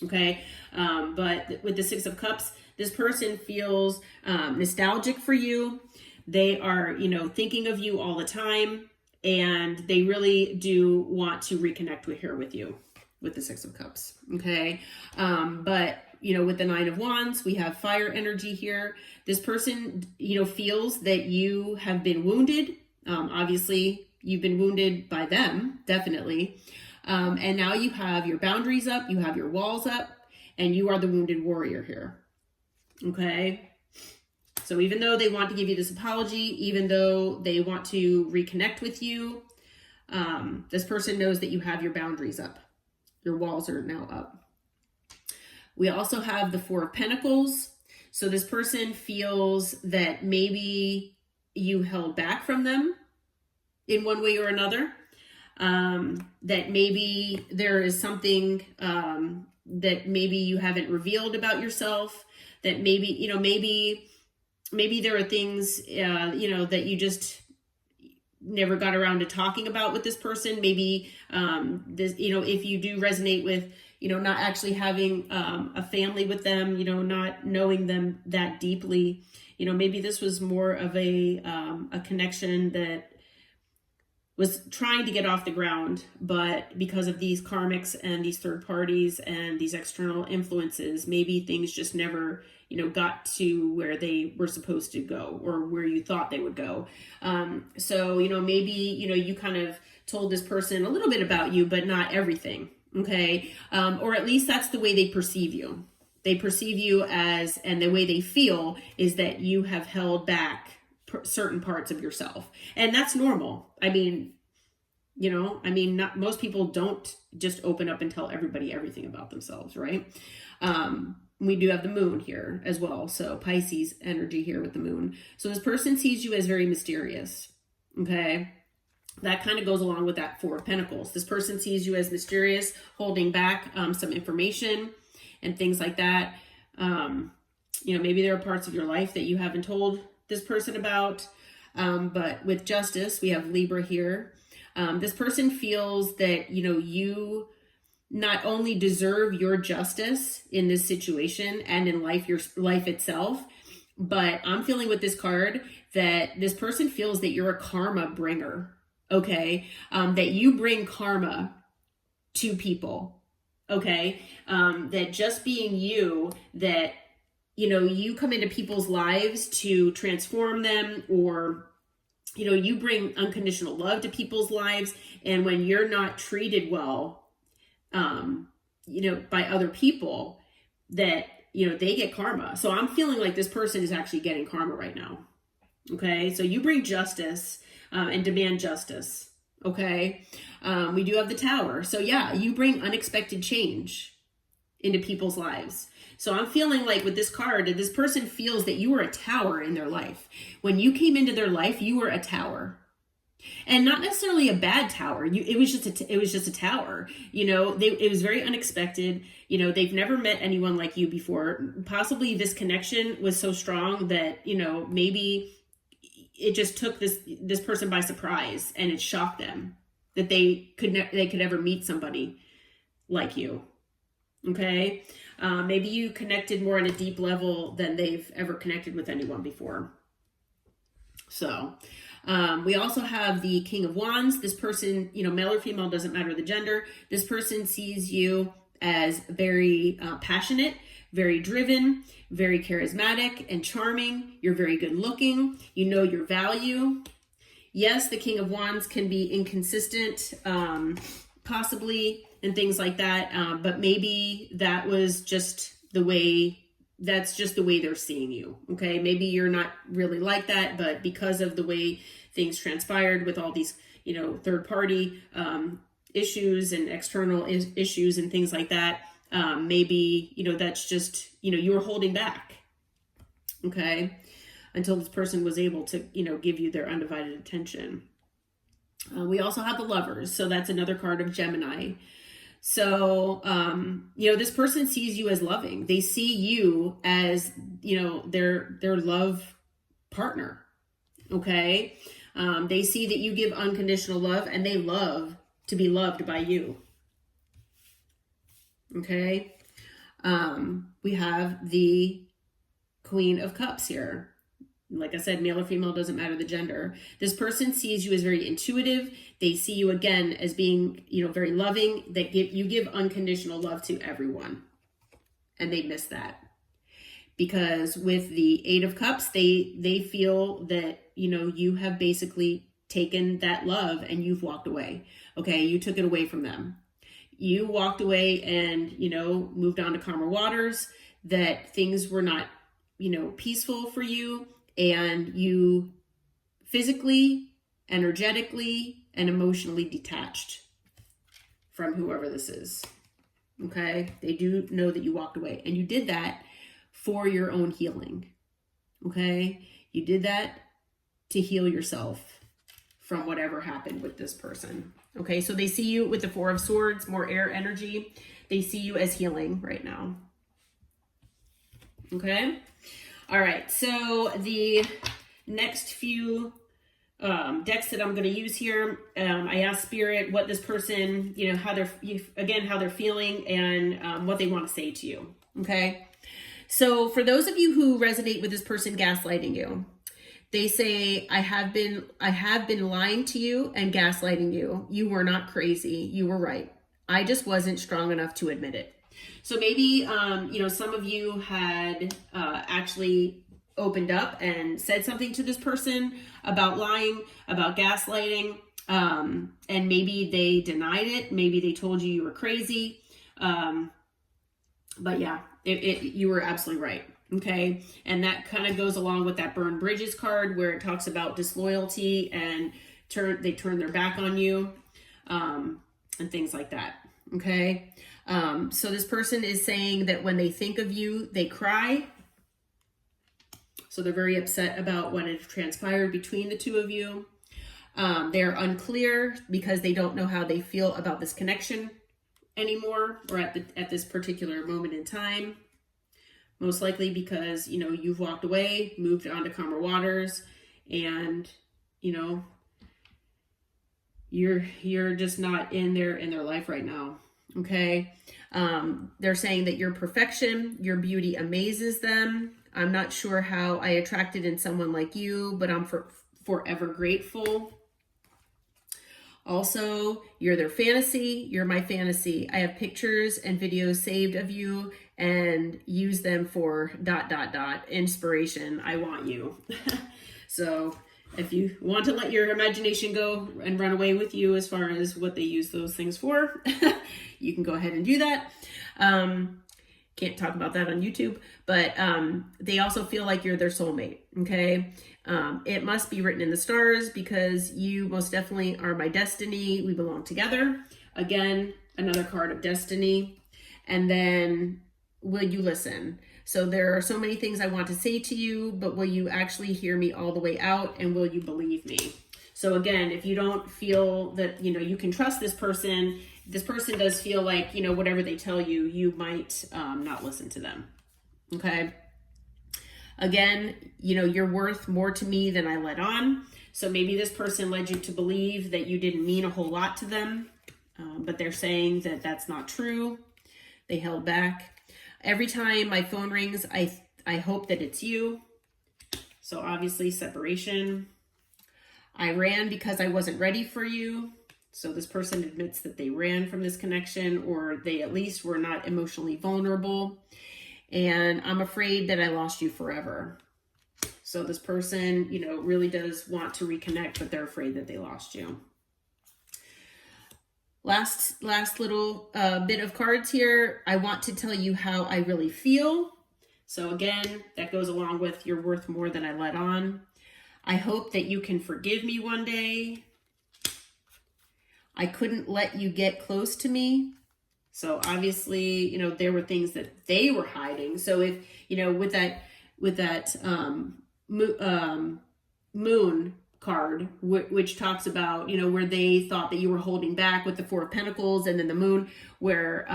Okay. But with the Six of Cups, this person feels nostalgic for you. They are, thinking of you all the time, and they really do want to reconnect with you with the Six of Cups. Okay. But with the Nine of Wands, we have fire energy here. This person, feels that you have been wounded. Obviously, you've been wounded by them, definitely. And now you have your boundaries up, you have your walls up, and you are the wounded warrior here. Okay. So even though they want to give you this apology, even though they want to reconnect with you, this person knows that you have your boundaries up. Your walls are now up. We also have the Four of Pentacles. So this person feels that maybe you held back from them in one way or another. That maybe there is something that maybe you haven't revealed about yourself. That maybe there are things that you just never got around to talking about with this person. Maybe if you do resonate with not actually having a family with them, not knowing them that deeply, maybe this was more of a connection that was trying to get off the ground, but because of these karmics and these third parties and these external influences, maybe things just never, got to where they were supposed to go or where you thought they would go. So, maybe, you kind of told this person a little bit about you, but not everything. Okay. Or at least that's the way they perceive you. They perceive you as, and the way they feel is that you have held back certain parts of yourself. And that's normal. Not most people don't just open up and tell everybody everything about themselves, right? We do have the moon here as well. So Pisces energy here with the moon. So this person sees you as very mysterious. Okay. That kind of goes along with that Four of Pentacles. This person sees you as mysterious, holding back some information and things like that. Maybe there are parts of your life that you haven't told this person about. But with Justice, we have Libra here. This person feels that, you not only deserve your justice in this situation and in life, your life itself, but I'm feeling with this card that this person feels that you're a karma bringer. Okay. That you bring karma to people. Okay. That just being you, that, you come into people's lives to transform them, or, you bring unconditional love to people's lives. And when you're not treated well, by other people, that, they get karma. So I'm feeling like this person is actually getting karma right now. Okay. So you bring justice, and demand justice. Okay. We do have the Tower. So yeah, you bring unexpected change into people's lives. So I'm feeling like with this card, this person feels that you were a tower in their life. When you came into their life, you were a tower. And not necessarily a bad tower. It was just a tower. It was very unexpected. They've never met anyone like you before. Possibly this connection was so strong that, maybe it just took this person by surprise, and it shocked them that they could ever meet somebody like you. Okay. Maybe you connected more on a deep level than they've ever connected with anyone before. So, we also have the King of Wands. This person, male or female, doesn't matter the gender. This person sees you as very passionate, very driven, very charismatic and charming. You're very good looking. You know your value. Yes, the King of Wands can be inconsistent, possibly, and things like that. But maybe that was just that's just the way they're seeing you. Okay. Maybe you're not really like that, but because of the way things transpired with all these, third party, issues and external issues and things like that, maybe, that's just, you were holding back. Okay. Until this person was able to, give you their undivided attention. We also have the Lovers. So that's another card of Gemini. So, this person sees you as loving. They see you as, their love partner. Okay. They see that you give unconditional love, and they love to be loved by you. Okay. We have the Queen of Cups here. Like I said, male or female, doesn't matter the gender. This person sees you as very intuitive. They see you again as being, very loving. You give unconditional love to everyone. And they miss that. Because with the Eight of Cups, they feel that, you have basically taken that love and you've walked away. Okay, you took it away from them. You walked away and, moved on to calmer waters, that things were not, peaceful for you, and you physically, energetically, and emotionally detached from whoever this is. Okay, they do know that you walked away, and you did that for your own healing. Okay, you did that to heal yourself from whatever happened with this person. Okay, so they see you with the Four of Swords, more air energy. They see you as healing right now. Okay, all right, so the next few decks that I'm going to use here, I asked Spirit what this person, how they're feeling, and what they want to say to you. Okay, so for those of you who resonate with this person gaslighting you, they say, I have been lying to you and gaslighting you. You were not crazy. You were right. I just wasn't strong enough to admit it. So maybe, some of you had actually opened up and said something to this person about lying, about gaslighting, and maybe they denied it. Maybe they told you were crazy. But yeah, you were absolutely right. Okay. And that kind of goes along with that burn bridges card, where it talks about disloyalty and they turn their back on you, and things like that. Okay. So this person is saying that when they think of you, they cry. So they're very upset about what has transpired between the two of you. They're unclear because they don't know how they feel about this connection anymore, or at this particular moment in time. Most likely because, you've walked away, moved on to calmer waters, and, you're just not in their life right now. Okay. They're saying that your perfection, your beauty amazes them. I'm not sure how I attracted in someone like you, but I'm forever grateful. Also, you're their fantasy. You're my fantasy. I have pictures and videos saved of you and use them for ... inspiration. I want you. So if you want to let your imagination go and run away with you as far as what they use those things for, you can go ahead and do that. Can't talk about that on YouTube, but they also feel like you're their soulmate. Okay. It must be written in the stars because you most definitely are my destiny. We belong together. Again, another card of destiny. And then, will you listen? So there are so many things I want to say to you, but will you actually hear me all the way out, and will you believe me? So again, if you don't feel that, you can trust this person does feel like, whatever they tell you, you might not listen to them. Okay. Again, you're worth more to me than I let on. So maybe this person led you to believe that you didn't mean a whole lot to them, but they're saying that that's not true. They held back. Every time my phone rings, I hope that it's you. So obviously separation. I ran because I wasn't ready for you. So this person admits that they ran from this connection, or they at least were not emotionally vulnerable. And I'm afraid that I lost you forever. So this person, really does want to reconnect, but they're afraid that they lost you. Last little bit of cards here. I want to tell you how I really feel. So again, that goes along with you're worth more than I let on. I hope that you can forgive me one day. I couldn't let you get close to me. So obviously, there were things that they were hiding. So if, with that moon card, which talks about, where they thought that you were holding back with the Four of Pentacles, and then the moon where,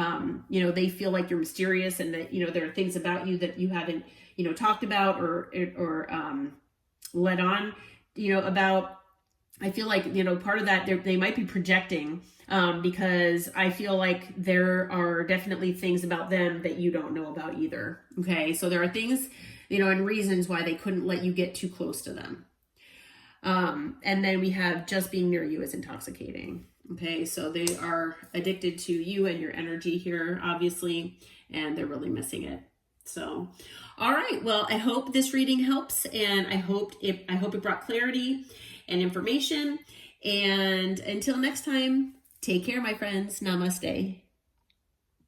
they feel like you're mysterious, and that, there are things about you that you haven't, talked about or let on, about. I feel like, you know, part of that, they might be projecting, because I feel like there are definitely things about them that you don't know about either. Okay, so there are things, you know, and reasons why they couldn't let you get too close to them. And then we have just being near you is intoxicating. Okay, so they are addicted to you and your energy here, obviously, and they're really missing it. So, all right. Well, I hope this reading helps, and I hope it brought clarity and information. And until next time, take care, my friends. Namaste.